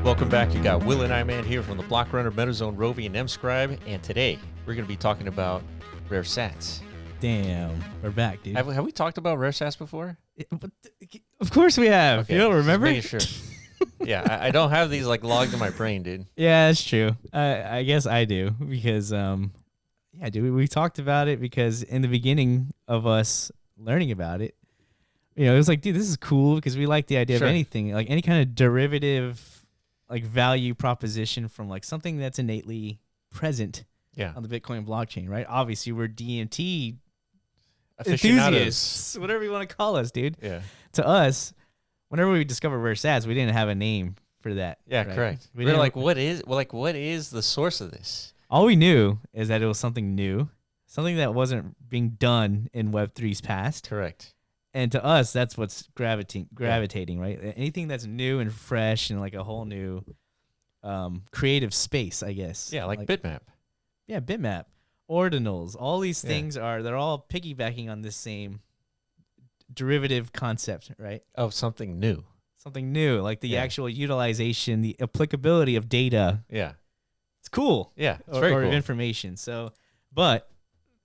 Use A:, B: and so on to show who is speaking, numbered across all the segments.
A: Welcome back. You got Will and Iman here from the Block Runner, MetaZone, Rovi, and MScribe. And today we're going to be talking about rare sats.
B: Damn, we're back, dude.
A: Have we talked about rare sats before?
B: Of course we have.
A: Okay,
B: You don't remember?
A: just making sure. Yeah, I don't have these like logged in my brain, dude.
B: Yeah, that's true. I guess I do because, yeah, dude, we talked about it because in the beginning of us learning about it, you know, it was like, dude, this is cool because we like the idea
A: Sure.
B: of anything, like any kind of derivative, like value proposition from like something that's innately present
A: Yeah.
B: on the Bitcoin blockchain, right? Obviously, we're DMT
A: Aficionados.
B: enthusiasts, whatever you want to call us, dude.
A: Yeah.
B: To us, whenever we discovered rare sats, we didn't have a name for that.
A: Yeah,
B: right?
A: correct.
B: We
A: We're
B: didn't-
A: like, what is the source of this?
B: all we knew is that it was something new, something that wasn't being done in Web3's past.
A: Correct.
B: And to us, that's what's gravitating, right? Anything that's new and fresh and like a whole new creative space, I guess.
A: Yeah, like Bitmap.
B: Yeah, Bitmap, Ordinals, all these
A: Yeah.
B: things they're all piggybacking on this same derivative concept, right?
A: Of something new.
B: Something new, like the
A: Yeah.
B: actual utilization, the applicability of data.
A: Yeah.
B: It's cool.
A: Yeah. It's
B: or,
A: very
B: or
A: cool.
B: information. So, but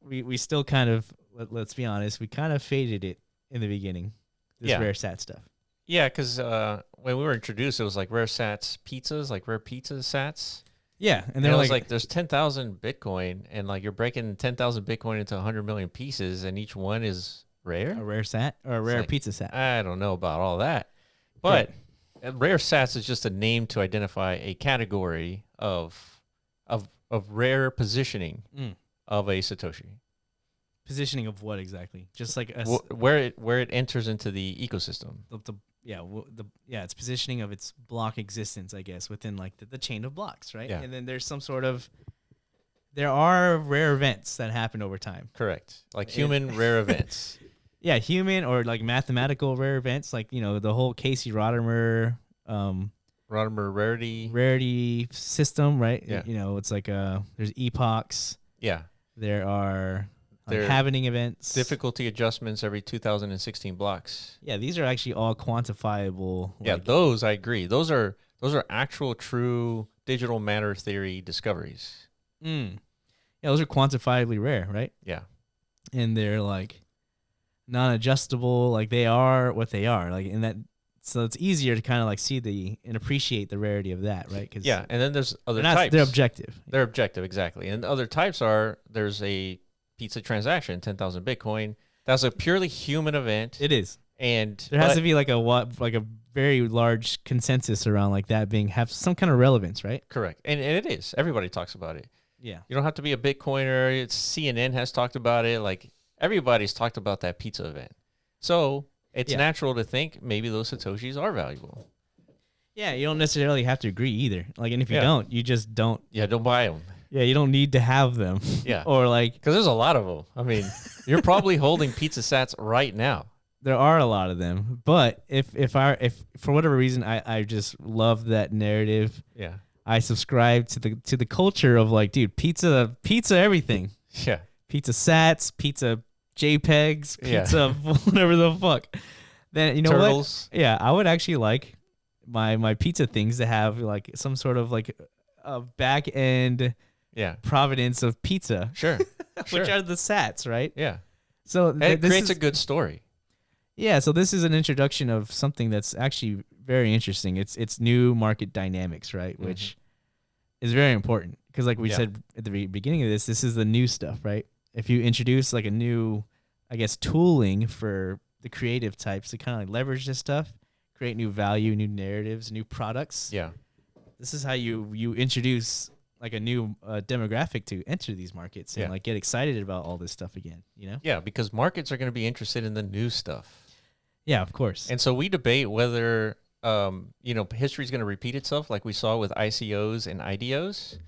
B: we still kind of, let's be honest, we kind of faded it in the beginning, this
A: Yeah.
B: rare sat stuff.
A: Yeah, because when we were introduced, it was like rare sats pizzas, like rare pizza sats.
B: Yeah. And
A: And
B: they're
A: it was
B: like,
A: like there's 10,000 Bitcoin, and like you're breaking 10,000 Bitcoin into 100 million pieces, and each one is rare.
B: a rare sat or a rare
A: like-
B: pizza sat.
A: I don't know about all that, but rare sats is just a name to identify a category of rare positioning
B: Mm.
A: of a Satoshi,
B: Positioning of what exactly? Just like a,
A: where it enters into the ecosystem.
B: it's positioning of its block existence, I guess, within like the chain of blocks, right?
A: Yeah.
B: And then there's there are rare events that happen over time.
A: Correct, like human rare events.
B: Yeah, human or like mathematical rare events, like, you know, the whole Casey Rodimer
A: Rodimer rarity.
B: rarity system, right?
A: Yeah.
B: You know, it's like there's epochs,
A: Yeah,
B: there are like
A: There-
B: happening events.
A: difficulty adjustments every 2016 blocks.
B: Yeah, these are actually all quantifiable.
A: Yeah,
B: like-
A: those I agree. Those are actual true digital matter theory discoveries.
B: Yeah, those are quantifiably rare, right?
A: Yeah.
B: And they're like non-adjustable, like they are what they are, like in that. So it's easier to kind of like see and appreciate the rarity of that, right? Because
A: Yeah, and then there's other types.
B: they're objective.
A: They're objective, exactly. And other types there's a pizza transaction, 10,000 Bitcoin. That's a purely human event.
B: It is.
A: And
B: There has to be like a very large consensus around like that have some kind of relevance, right?
A: correct. And it is. Everybody talks about it.
B: Yeah.
A: You don't have to be a Bitcoiner. CNN has talked about it. Like everybody's talked about that pizza event. So it's
B: Yeah.
A: natural to think maybe those Satoshis are valuable.
B: Yeah, you don't necessarily have to agree either. Like, and if you
A: Yeah.
B: don't, you just don't.
A: Yeah, don't buy them.
B: Yeah, you don't need to have them.
A: Yeah.
B: Or like,
A: Because there's a lot of them. I mean, you're probably holding pizza sats right now.
B: there are a lot of them. But if for whatever reason I just love that narrative,
A: Yeah.
B: I subscribe to the culture of like, dude, pizza everything.
A: Yeah.
B: Pizza sats, pizza JPEGs,
A: Yeah.
B: pizza whatever the fuck. Then you know
A: Turtles.
B: what? Yeah, I would actually like my pizza things to have like some sort of like a back end
A: Yeah.
B: providence of pizza,
A: Sure.
B: which are the sats, right?
A: Yeah.
B: So
A: It
B: this
A: creates
B: is,
A: a good story.
B: yeah. So this is an introduction of something that's actually very interesting. It's new market dynamics, right?
A: Mhm.
B: Which is very important because, like we
A: Yeah.
B: said at the beginning of this is the new stuff, right? If you introduce like a new, I guess, tooling for the creative types to kind of like leverage this stuff, create new value, new narratives, new products.
A: Yeah.
B: This is how you introduce like a new demographic to enter these markets and
A: Yeah.
B: like get excited about all this stuff again, you know?
A: Yeah, because markets are going to be interested in the new stuff.
B: Yeah, of course.
A: And so we debate whether, history is going to repeat itself like we saw with ICOs and IDOs.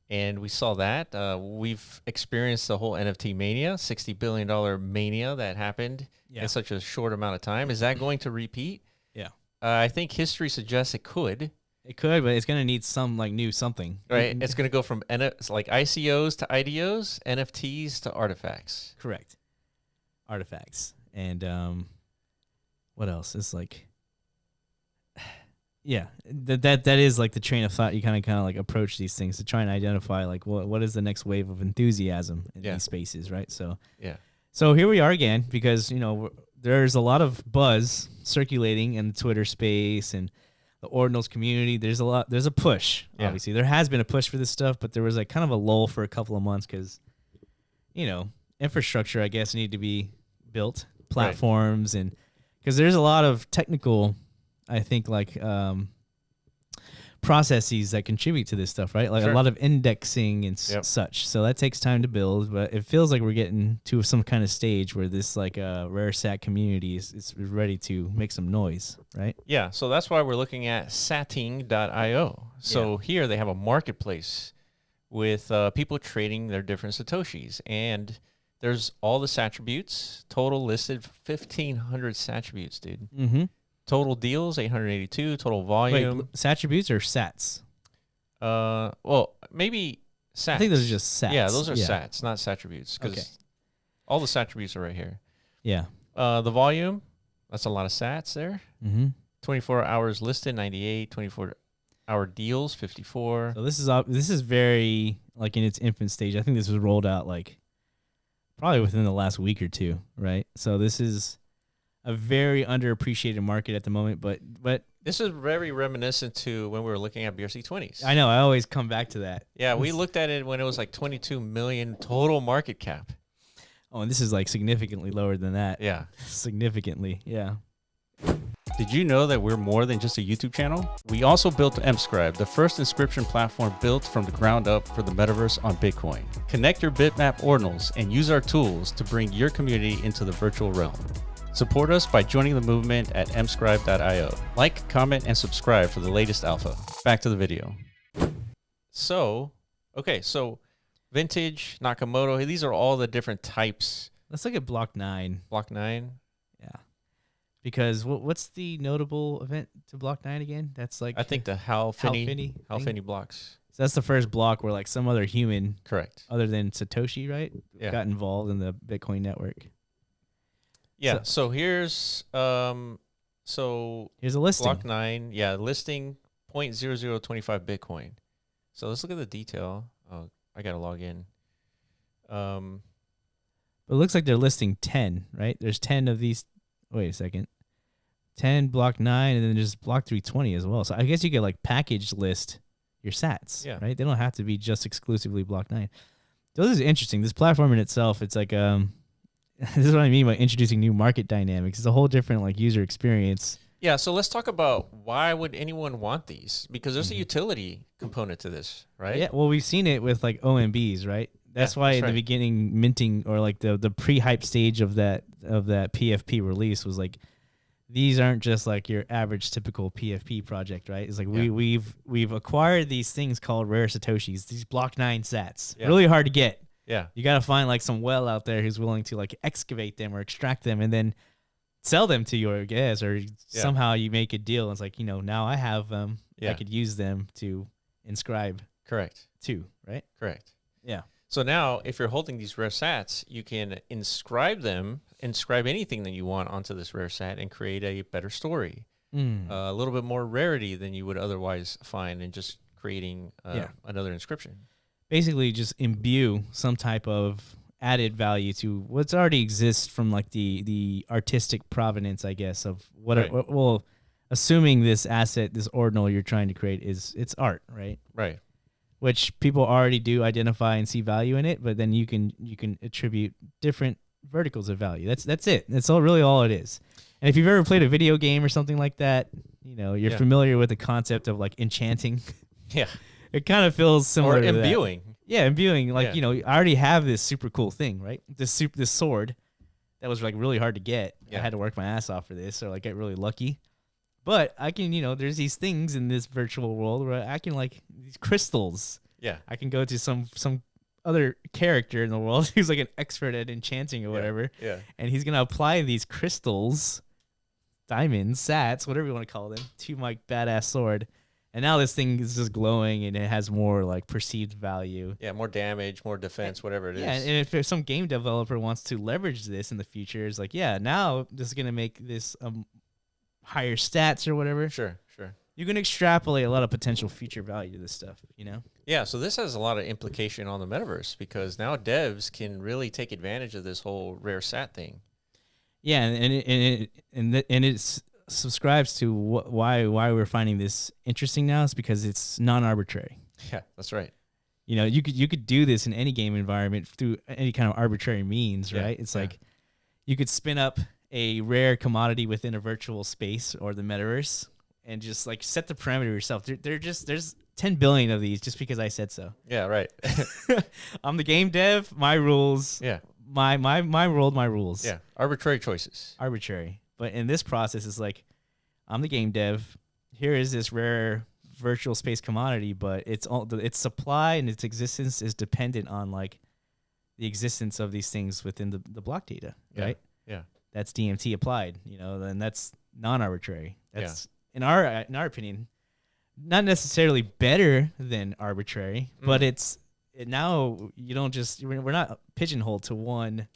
A: And we saw that. We've experienced the whole NFT mania, $60 billion mania that happened
B: Yeah.
A: in such a short amount of time. Is that going to repeat?
B: Yeah.
A: I think history suggests it could.
B: It could, but it's gonna need some like new something.
A: Right? It's going to go from like ICOs to IDOs, NFTs to artifacts.
B: Correct. Artifacts. And what else? It's like Yeah, that is like the train of thought. You kind of like approach these things to try and identify like what is the next wave of enthusiasm in these spaces, right? So so here we are again, because there's a lot of buzz circulating in the Twitter space and the Ordinals community. There's a push. Obviously, there has been a push for this stuff, but there was like kind of a lull for a couple of months because infrastructure, I guess, needed to be built, platforms, and because there's a lot of technical, I think, like processes that contribute to this stuff, right? Like a lot of indexing and such. So that takes time to build, but it feels like we're getting to some kind of stage where this like rare sat community is ready to make some noise, right?
A: Yeah, so that's why we're looking at satting.io. So here they have a marketplace with people trading their different Satoshis, and there's all the attributes, total listed 1,500 attributes, dude.
B: Mm-hmm.
A: Total deals, 882. Total volume.
B: Wait, attributes or sats?
A: Well, maybe sats.
B: I think those are just sats.
A: Yeah, those are sats, not attributes. Because all the attributes are right here.
B: Yeah.
A: The volume, that's a lot of sats there.
B: Mm-hmm.
A: 24 hours listed, 98. 24-hour deals, 54.
B: So this is very like in its infant stage. I think this was rolled out like probably within the last week or two, right? So this is a very underappreciated market at the moment, but
A: this is very reminiscent to when we were looking at BRC20s.
B: I know, I always come back to that.
A: Yeah, we looked at it when it was like 22 million total market cap.
B: Oh, and this is like significantly lower than that.
A: Yeah.
B: Significantly, yeah.
A: Did you know that we're more than just a YouTube channel? We also built Mscribe, the first inscription platform built from the ground up for the metaverse on Bitcoin. Connect your bitmap ordinals and use our tools to bring your community into the virtual realm. Support us by joining the movement at mscribe.io. Like, comment, and subscribe for the latest alpha. Back to the video. So vintage, Nakamoto, these are all the different types.
B: Let's look at block 9.
A: Block 9?
B: Yeah. Because what's the notable event to block 9 again? That's like...
A: I think the Hal Finney blocks.
B: So that's the first block where like some other human...
A: Correct.
B: Other than Satoshi, right?
A: Yeah.
B: Got involved in the Bitcoin network.
A: Yeah, so here's
B: here's a listing.
A: Block 9, listing 0.0025 Bitcoin. So let's look at the detail. Oh, I gotta log in.
B: But it looks like they're listing 10, right? There's 10 of these. Wait a second. 10 block 9, and then just block 320 as well. So I guess you could like package list your sats, right? They don't have to be just exclusively block 9. So this is interesting. This platform in itself, it's like this is what I mean by introducing new market dynamics. It's a whole different like user experience.
A: Yeah, so let's talk about why would anyone want these? Because there's a utility component to this, right?
B: Yeah, well, we've seen it with like OMBs, right? That's why in the beginning minting or like the pre-hype stage of that PFP release was like, these aren't just like your average typical PFP project, right? It's like we've acquired these things called rare Satoshis, these block 9 sats. Really hard to get.
A: Yeah.
B: You got to find like some well out there who's willing to like excavate them or extract them and then sell them to you, I guess, or somehow you make a deal. It's like, now I have them. I could use them to inscribe.
A: Correct.
B: Too, right?
A: Correct.
B: Yeah.
A: So now if you're holding these rare sats, you can inscribe anything that you want onto this rare sat and create a better story. A little bit more rarity than you would otherwise find in just creating another inscription. Basically
B: just imbue some type of added value to what's already exists from like the artistic provenance, I guess, of well, assuming this asset, this ordinal you're trying to create it's art, right?
A: Right.
B: Which people already do identify and see value in it, but then you can attribute different verticals of value. That's it. That's really all it is. And if you've ever played a video game or something like that, you're familiar with the concept of like enchanting.
A: Yeah.
B: It kind of feels similar
A: or
B: to
A: imbuing.
B: That. Yeah, imbuing. Like, I already have this super cool thing, right? This sword that was like really hard to get. I had to work my ass off for this, or like get really lucky. But I can, there's these things in this virtual world where I can like these crystals.
A: Yeah.
B: I can go to some other character in the world who's like an expert at enchanting or whatever.
A: Yeah.
B: And he's going to apply these crystals, diamonds, sats, whatever you want to call them, to my badass sword. And now this thing is just glowing and it has more like perceived value.
A: Yeah, more damage, more defense, whatever it is.
B: Yeah, and if there's some game developer wants to leverage this in the future, it's like, now this is going to make this higher stats or whatever.
A: Sure.
B: you can extrapolate a lot of potential future value to this stuff, you know?
A: Yeah, so this has a lot of implication on the metaverse because now devs can really take advantage of this whole rare sat thing.
B: Yeah, and it subscribes to why we're finding this interesting now is because it's non-arbitrary.
A: Yeah, that's right.
B: You know, you could do this in any game environment through any kind of arbitrary means, right? It's like you could spin up a rare commodity within a virtual space or the metaverse and just like set the parameter yourself. There's 10 billion of these just because I said so.
A: Yeah, right.
B: I'm the game dev, my rules.
A: Yeah.
B: My world, my rules.
A: Yeah, arbitrary choices.
B: Arbitrary. But in this process, it's like, I'm the game dev. Here is this rare virtual space commodity, but its supply and its existence is dependent on like the existence of these things within the block data, right?
A: Yeah.
B: That's DMT applied, you know, and that's non-arbitrary. That's in our opinion, not necessarily better than arbitrary, but now you don't just, we're not pigeonholed to one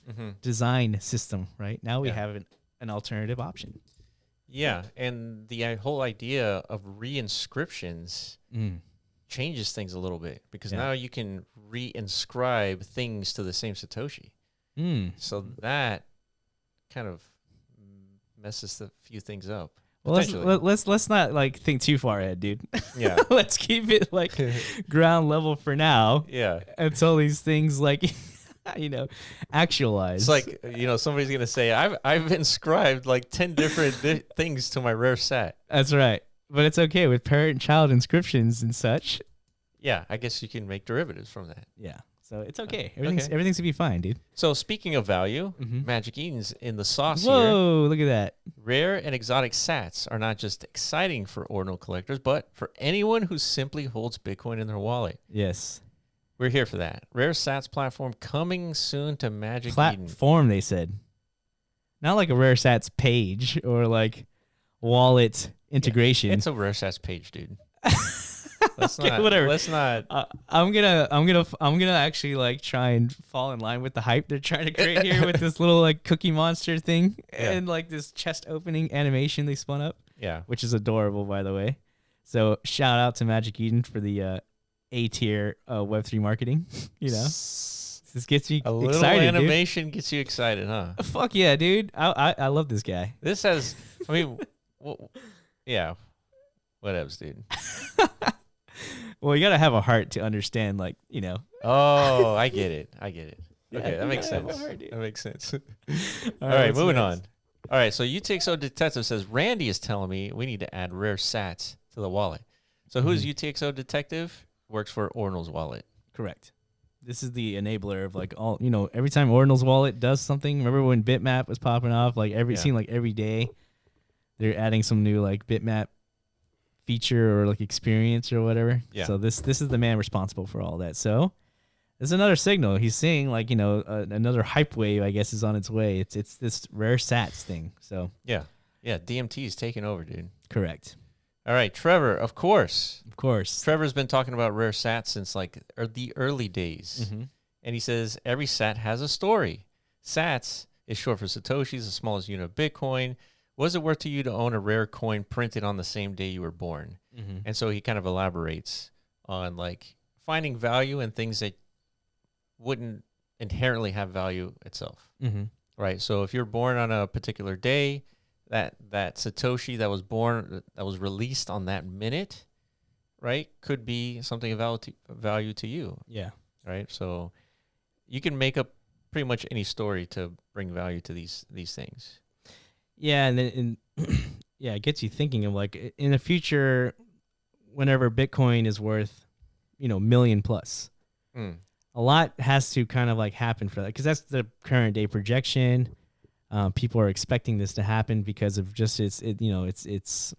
B: design system, right? Now we have an alternative option.
A: Yeah, and the whole idea of reinscriptions changes things a little bit because now you can reinscribe things to the same Satoshi. So that kind of messes a few things up.
B: Well, let's not like think too far ahead, dude.
A: Yeah.
B: Let's keep it like ground level for now.
A: Yeah.
B: Until these things like you know, actualize.
A: It's like, you know, somebody's gonna say, I've inscribed like 10 different things to my rare sat.
B: That's right. But it's okay with parent-child inscriptions and such.
A: Yeah, I guess you can make derivatives from that.
B: Yeah. So it's okay. Everything's gonna be fine, dude.
A: So speaking of value, Magic Eden's in the sauce here.
B: Whoa, look at that.
A: Rare and exotic sats are not just exciting for ordinal collectors, but for anyone who simply holds Bitcoin in their wallet.
B: Yes.
A: We're here for that. Rare Sats platform coming soon to Magic Eden.
B: Platform, they said. Not like a Rare Sats page or like wallet integration.
A: It's a Rare Sats page, dude. Let's not.
B: Whatever.
A: Let's not.
B: I'm gonna actually like try and fall in line with the hype they're trying to create here with this little like Cookie Monster thing and like this chest opening animation they spun up.
A: Yeah.
B: Which is adorable, by the way. So shout out to Magic Eden for the A-tier Web3 marketing. You know, this gets me
A: a
B: excited.
A: Little animation gets you excited, huh?
B: Fuck yeah, dude! I love this guy.
A: This has, I mean, yeah, whatevs, dude.
B: Well, you gotta have a heart to understand, like, you know.
A: Oh, I get it.
B: Yeah,
A: okay, that makes sense.
B: Heart,
A: that makes sense. All right, moving on. All right, so UTXO Detective says, Randy is telling me we need to add rare sats to the wallet. So who's UTXO Detective? Works for Ordinals wallet.
B: Correct. This is the enabler of like all, you know, every time Ordinals wallet does something. Remember when Bitmap was popping off? Like seemed like every day they're adding some new like Bitmap feature or like experience or whatever. Yeah. So this is the man responsible for all that. So there's another signal. He's saying like, you know, another hype wave, I guess, is on its way. It's this rare sats thing. So
A: yeah, DMT is taking over, dude.
B: Correct.
A: All right, Trevor, of course.
B: Trevor's
A: been talking about rare sats since like the early days. And he says every sat has a story. Sats is short for Satoshi's, the smallest unit of Bitcoin. Was it worth to you to own a rare coin printed on the same day you were born? And so he kind of elaborates on like finding value in things that wouldn't inherently have value itself. Right? So if you're born on a particular day, that Satoshi that was born, that was released on that minute, right, could be something of value to you.
B: Yeah.
A: Right? So you can make up pretty much any story to bring value to these things.
B: Yeah, and then it gets you thinking of like in the future, whenever Bitcoin is worth, you know, million plus, a lot has to kind of like happen for that because that's the current day projection. People are expecting this to happen because of just its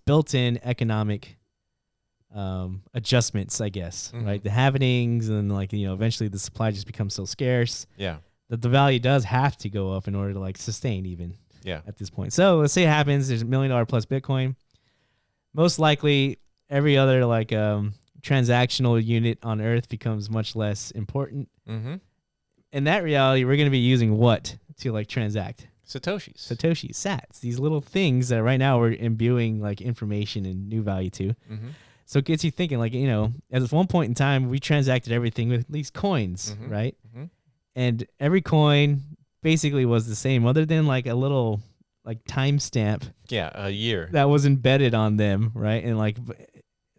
B: built-in economic adjustments, I guess, right? The happenings and like, you know, eventually the supply just becomes so scarce that the value does have to go up in order to like sustain even at this point. So let's say it happens, there's $1 million plus Bitcoin. Most likely every other like transactional unit on Earth becomes much less important. In that reality, we're going to be using what to like transact? Satoshi sats, these little things that right now we're imbuing like information and new value to.
A: Mm-hmm.
B: So it gets you thinking, like, at one point in time, we transacted everything with these coins,
A: Mm-hmm.
B: right?
A: Mm-hmm.
B: And every coin basically was the same, other than like a little like timestamp.
A: Yeah, a year
B: that was embedded on them, right? And like,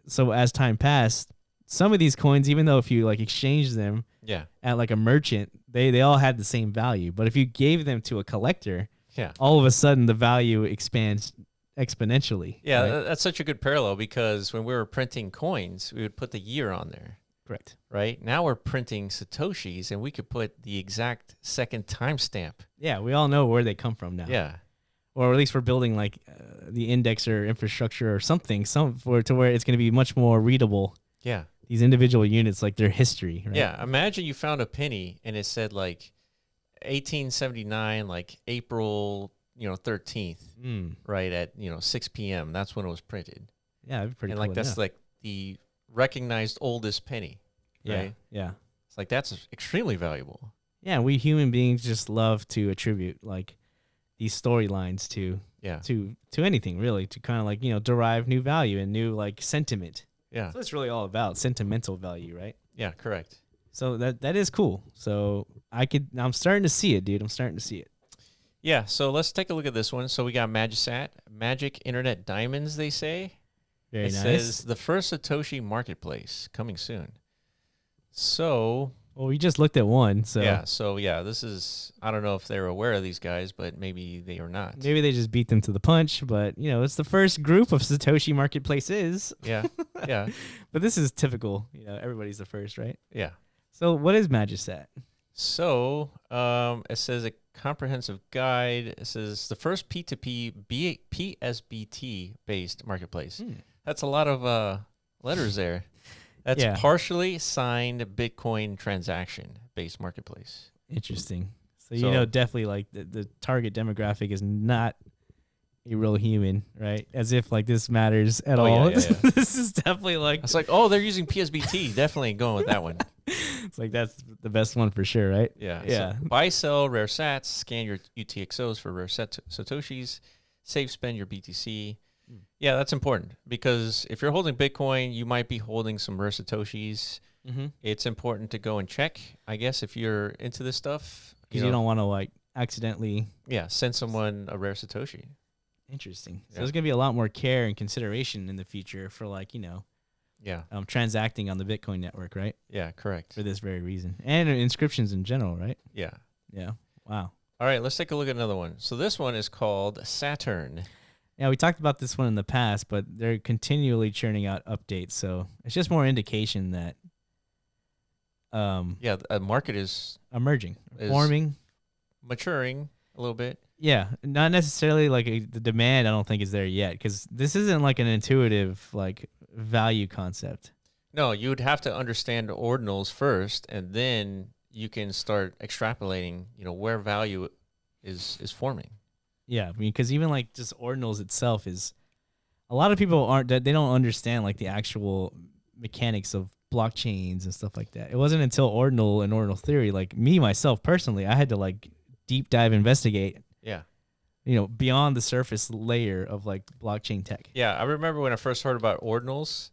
B: so as time passed, some of these coins, even though if you like exchange them, at like a merchant, they all had the same value. But if you gave them to a collector, all of a sudden the value expands exponentially.
A: Yeah,
B: right?
A: That's such a good parallel, because when we were printing coins, we would put the year on there.
B: Correct.
A: Right? Now we're printing Satoshis, and we could put the exact second timestamp.
B: Yeah, we all know where they come from now.
A: Yeah.
B: Or at least we're building like the index or infrastructure or something, to where it's going to be much more readable.
A: Yeah.
B: These individual units, like their history. Right?
A: Yeah. Imagine you found a penny and it said like 1879, like April, 13th, right at 6 p.m. That's when it was printed.
B: Yeah, that'd be pretty cool.
A: And like that's like the recognized oldest penny. Right?
B: Yeah.
A: It's like that's extremely valuable.
B: Yeah, we human beings just love to attribute like these storylines to anything, really, to kind of like derive new value and new like sentiment.
A: Yeah,
B: so it's really all about sentimental value, right?
A: Yeah, correct.
B: So that is cool. So I'm starting to see it, dude. I'm starting to see it.
A: Yeah. So let's take a look at this one. So we got Magic Internet Diamonds. They say
B: very nice.
A: It says the first Satoshi marketplace coming soon. So.
B: Well, we just looked at one, so
A: this is, I don't know if they're aware of these guys, but maybe they are not.
B: Maybe they just beat them to the punch, but it's the first group of Satoshi marketplaces.
A: Yeah, yeah.
B: But this is typical, everybody's the first, right?
A: Yeah.
B: So what is Magisat?
A: So it says a comprehensive guide. It says the first P2P PSBT based marketplace. That's a lot of letters there. That's partially signed Bitcoin transaction-based marketplace.
B: Interesting. So definitely like the target demographic is not a real human, right? As if like this matters at all.
A: Yeah.
B: This is definitely like...
A: It's like, oh, they're using PSBT. Definitely going with that one.
B: It's like that's the best one for sure, right?
A: Yeah. So buy, sell rare sats, scan your UTXOs for rare Satoshis, save, spend your BTC. Yeah, that's important, because if you're holding Bitcoin, you might be holding some rare Satoshis. Mm-hmm. It's important to go and check, I guess, if you're into this stuff.
B: Because you don't want to like accidentally...
A: send someone a rare Satoshi.
B: Interesting. So there's going to be a lot more care and consideration in the future for like, transacting on the Bitcoin network, right?
A: Yeah, correct.
B: For this very reason. And inscriptions in general, right?
A: Yeah.
B: Yeah. Wow.
A: All right, let's take a look at another one. So this one is called Saturn.
B: Yeah, we talked about this one in the past, but they're continually churning out updates. So it's just more indication that
A: a market is
B: emerging, forming,
A: maturing a little bit.
B: Yeah, not necessarily like the demand I don't think is there yet, because this isn't like an intuitive like value concept.
A: No, you would have to understand ordinals first, and then you can start extrapolating, where value is forming.
B: Yeah, I mean, because even like just ordinals itself is, a lot of people they don't understand like the actual mechanics of blockchains and stuff like that. It wasn't until ordinal and ordinal theory, like me myself personally, I had to like deep dive investigate.
A: Yeah.
B: Beyond the surface layer of like blockchain tech.
A: Yeah, I remember when I first heard about ordinals,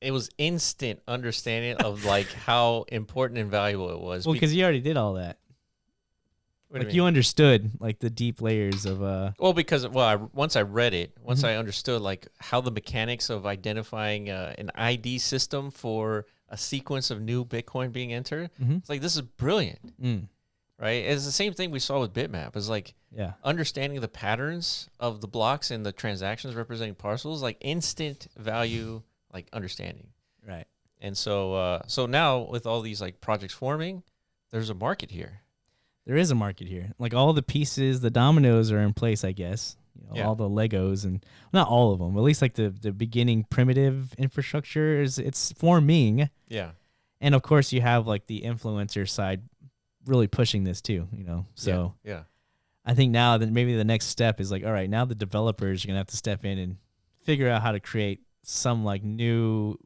A: it was instant understanding of like how important and valuable it was.
B: Well, because you already did all that.
A: Like
B: you understood like the deep layers of
A: once I read it, once I understood like how the mechanics of identifying an ID system for a sequence of new Bitcoin being entered, it's like, this is brilliant, right? It's the same thing we saw with Bitmap. It's like understanding the patterns of the blocks and the transactions representing parcels, like instant value, like understanding,
B: right?
A: And so now with all these like projects forming, there's a market here.
B: There is a market here. Like all the pieces, the dominoes are in place, I guess. All the Legos, and not all of them, at least like the beginning primitive infrastructure it's forming.
A: Yeah.
B: And of course you have like the influencer side really pushing this too, So
A: yeah.
B: I think now that maybe the next step is like, all right, now the developers are going to have to step in and figure out how to create some like new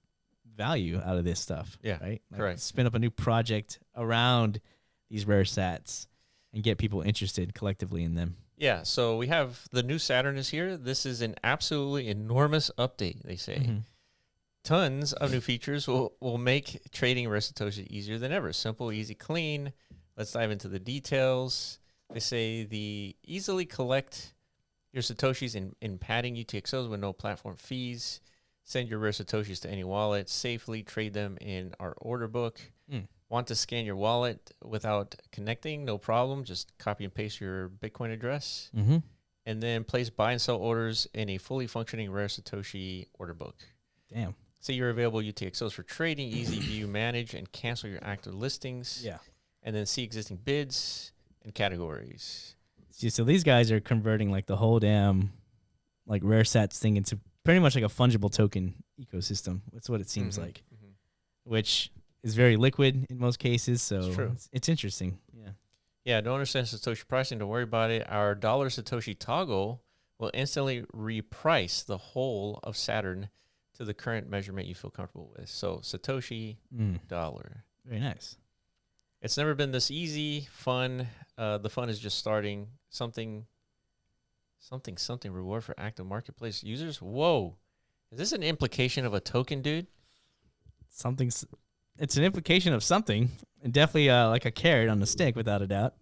B: value out of this stuff.
A: Yeah.
B: Right. Like
A: correct.
B: spin up a new project around these rare sats and get people interested collectively in them.
A: Yeah, so we have the new Saturn is here. This is an absolutely enormous update, they say.
B: Mm-hmm.
A: Tons of new features will make trading rare Satoshi easier than ever. Simple, easy, clean. Let's dive into the details. They say the easily collect your Satoshis in padding UTXOs with no platform fees. Send your rare Satoshis to any wallet. Safely trade them in our order book. Want to scan your wallet without connecting? No problem. Just copy and paste your Bitcoin address.
B: Mm-hmm.
A: And then place buy and sell orders in a fully functioning rare Satoshi order book.
B: Damn.
A: See your available UTXOs for trading. Easy view, manage, and cancel your active listings.
B: Yeah.
A: And then see existing bids and categories.
B: See, so these guys are converting like the whole damn like rare sats thing into pretty much like a fungible token ecosystem. That's what it seems like, which is very liquid in most cases. So
A: It's true.
B: It's interesting. Yeah.
A: Yeah, don't understand Satoshi pricing. Don't worry about it. Our dollar Satoshi toggle will instantly reprice the whole of Saturn to the current measurement you feel comfortable with. So Satoshi dollar.
B: Very nice.
A: It's never been this easy, fun. The fun is just starting. Something reward for active marketplace users. Whoa. Is this an implication of a token, dude?
B: It's an implication of something, and definitely like a carrot on the stick, without a doubt.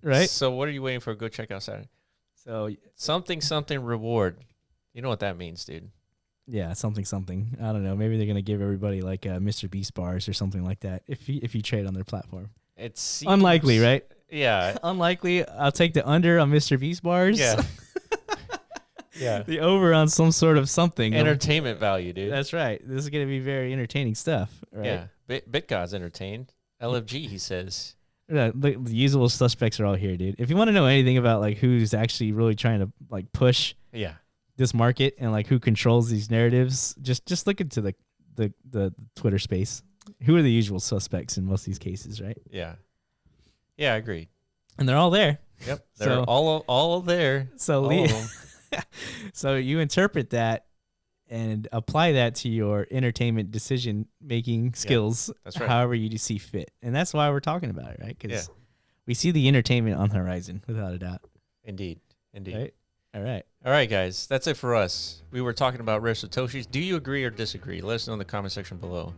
B: Right?
A: So what are you waiting for? Go check out Saturn.
B: So
A: Something reward. You know what that means, dude.
B: yeah, something. I don't know. Maybe they're gonna give everybody like Mr. Beast bars or something like that if you trade on their platform.
A: It's
B: Unlikely, right?
A: Yeah.
B: Unlikely. I'll take the under on Mr. Beast bars.
A: Yeah. Yeah.
B: The over on some sort of something.
A: Entertainment value, dude.
B: That's right. This is gonna be very entertaining stuff. Right?
A: Yeah. BitGod's entertained. LFG, he says.
B: Yeah, the usual suspects are all here, dude. If you want to know anything about like who's actually really trying to like push this market and like who controls these narratives, just look into the Twitter space. Who are the usual suspects in most of these cases, right?
A: Yeah. Yeah, agreed.
B: And they're all there.
A: Yep. They're all there.
B: So
A: All of them.
B: so you interpret that and apply that to your entertainment decision making skills,
A: that's right.
B: however you see fit. And that's why we're talking about it, right? Because we see the entertainment on the horizon, without a doubt.
A: Indeed.
B: Right? All
A: right, guys. That's it for us. We were talking about rare Satoshis. Do you agree or disagree? Let us know in the comment section below.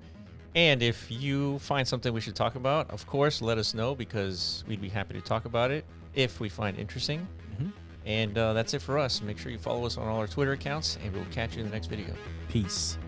A: And if you find something we should talk about, of course, let us know, because we'd be happy to talk about it if we find interesting. And that's it for us. Make sure you follow us on all our Twitter accounts, and we'll catch you in the next video.
B: Peace.